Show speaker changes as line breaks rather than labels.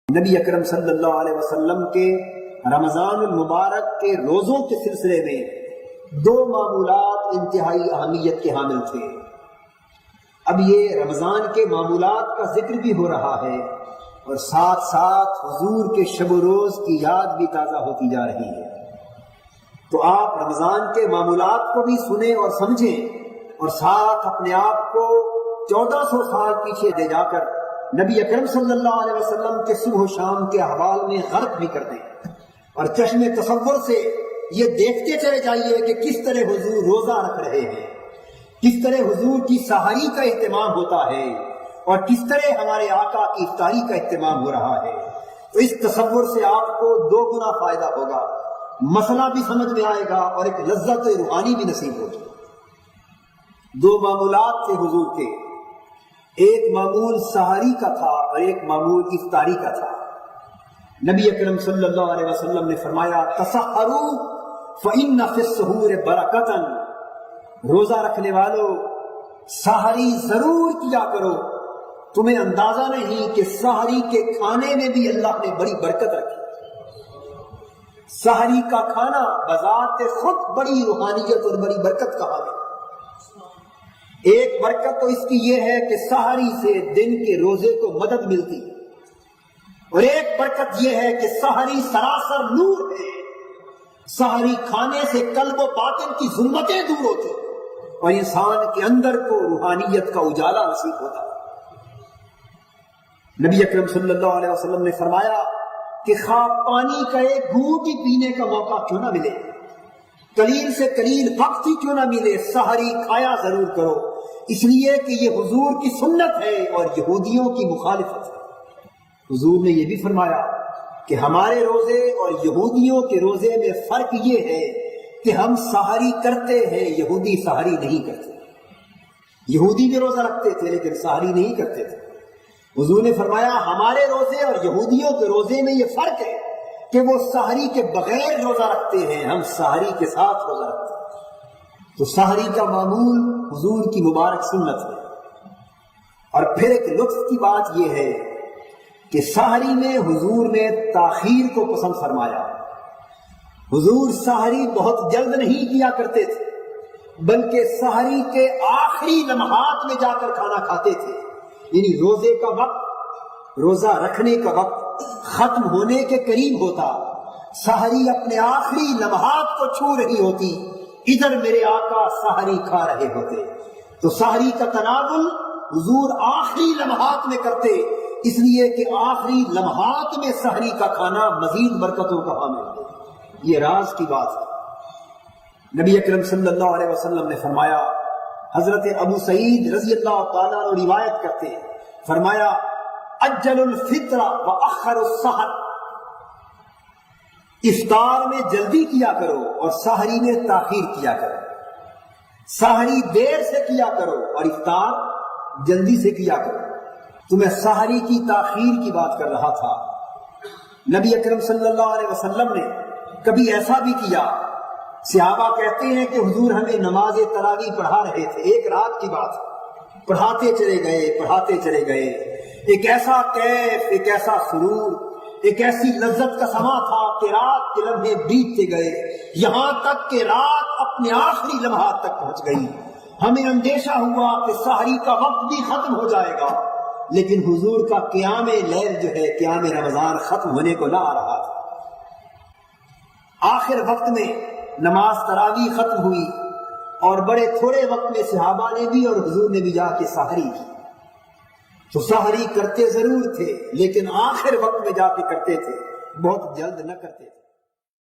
نبی اکرم صلی اللہ علیہ وسلم کے رمضان المبارک کے روزوں کے سلسلے میں دو معمولات انتہائی اہمیت کے حامل تھے۔ اب یہ رمضان کے معمولات کا ذکر بھی ہو رہا ہے اور ساتھ ساتھ حضور کے شب و روز کی یاد بھی تازہ ہوتی جا رہی ہے، تو آپ رمضان کے معمولات کو بھی سنیں اور سمجھیں اور ساتھ اپنے آپ کو 1400 سال پیچھے لے جا کر نبی اکرم صلی اللہ علیہ وسلم کے صبح و شام کے احوال میں غرق بھی کر دیں اور چشم تصور سے یہ دیکھتے چلے جائیے کہ کس طرح حضور روزہ رکھ رہے ہیں، کس طرح حضور کی سحری کا اہتمام ہوتا ہے اور کس طرح ہمارے آقا کی افطاری کا اہتمام ہو رہا ہے۔ تو اس تصور سے آپ کو دو گنا فائدہ ہوگا، مسئلہ بھی سمجھ میں آئے گا اور ایک لذت روحانی بھی نصیب ہوگی۔ دو معمولات تھے حضور کے، ایک معمول سحری کا تھا اور ایک معمول افطاری کا تھا۔ نبی اکرم صلی اللہ علیہ وسلم نے فرمایا تسحروا فإن فی السحور برکۃ، روزہ رکھنے والوں سحری ضرور کیا کرو، تمہیں اندازہ نہیں کہ سحری کے کھانے میں بھی اللہ نے بڑی برکت رکھی۔ سحری کا کھانا بذات خود بڑی روحانیت اور بڑی برکت کا حامل۔ ایک برکت تو اس کی یہ ہے کہ سحری سے دن کے روزے کو مدد ملتی، اور ایک برکت یہ ہے کہ سحری سراسر نور ہے، سحری کھانے سے قلب و باطن کی ظلمتیں دور ہوتی اور انسان کے اندر کو روحانیت کا اجالا نصیب ہوتا۔ نبی اکرم صلی اللہ علیہ وسلم نے فرمایا کہ خواہ پانی کا ایک گھونٹ ہی پینے کا موقع کیوں نہ ملے، قلیل سے قلیل وقت ہی کیوں نہ ملے، سحری کھایا ضرور کرو، اس لیے کہ یہ حضور کی سنت ہے اور یہودیوں کی مخالفت ہے۔ حضور نے یہ بھی فرمایا کہ ہمارے روزے اور یہودیوں کے روزے میں فرق یہ ہے کہ ہم سحری کرتے ہیں، یہودی سحری نہیں کرتے۔ یہودی بھی روزہ رکھتے تھے لیکن سحری نہیں کرتے تھے۔ حضور نے فرمایا ہمارے روزے اور یہودیوں کے روزے میں یہ فرق ہے کہ وہ سحری کے بغیر روزہ رکھتے ہیں، ہم سحری کے ساتھ روزہ رکھتے ہیں۔ تو سحری کا معمول حضور کی مبارک سنت ہے۔ اور پھر ایک لطف کی بات یہ ہے کہ سحری میں حضور نے تاخیر کو پسند فرمایا۔ حضور سحری بہت جلد نہیں کیا کرتے تھے بلکہ سحری کے آخری لمحات میں جا کر کھانا کھاتے تھے، یعنی روزے کا وقت، روزہ رکھنے کا وقت ختم ہونے کے قریب ہوتا، سحری اپنے آخری لمحات کو چھو رہی ہوتی، ادھر میرے آقا سحری کھا رہے ہوتے۔ تو سحری کا تناول حضور آخری لمحات میں کرتے، اس لیے کہ آخری لمحات میں سحری کا کھانا مزید برکتوں کا حامل ہے۔ یہ راز کی بات ہے۔ نبی اکرم صلی اللہ علیہ وسلم نے فرمایا، حضرت ابو سعید رضی اللہ تعالیٰ عنہ روایت کرتے ہیں، فرمایا اجل الفطر واخر السحر، افطار میں جلدی کیا کرو اور سحری میں تاخیر کیا کرو، سحری دیر سے کیا کرو اور افطار جلدی سے کیا کرو۔ تو میں سحری کی تاخیر کی بات کر رہا تھا۔ نبی اکرم صلی اللہ علیہ وسلم نے کبھی ایسا بھی کیا، صحابہ کہتے ہیں کہ حضور ہمیں نماز تراویح پڑھا رہے تھے، ایک رات کی بات، پڑھاتے چلے گئے، ایک ایسا کیف، ایک ایسا سرور، ایک ایسی لذت کا سما تھا کہ رات کے لمحے بیتتے گئے، یہاں تک کہ رات اپنے آخری لمحات تک پہنچ گئی۔ ہمیں اندیشہ ہوا کہ سحری کا وقت بھی ختم ہو جائے گا، لیکن حضور کا قیام لیل جو ہے، قیام رمضان ختم ہونے کو نہ آ رہا تھا۔ آخر وقت میں نماز تراویح ختم ہوئی اور بڑے تھوڑے وقت میں صحابہ نے بھی اور حضور نے بھی جا کے سحری کی۔ تو سحری کرتے ضرور تھے لیکن آخر وقت میں جا کے کرتے تھے، بہت جلد نہ کرتے تھے۔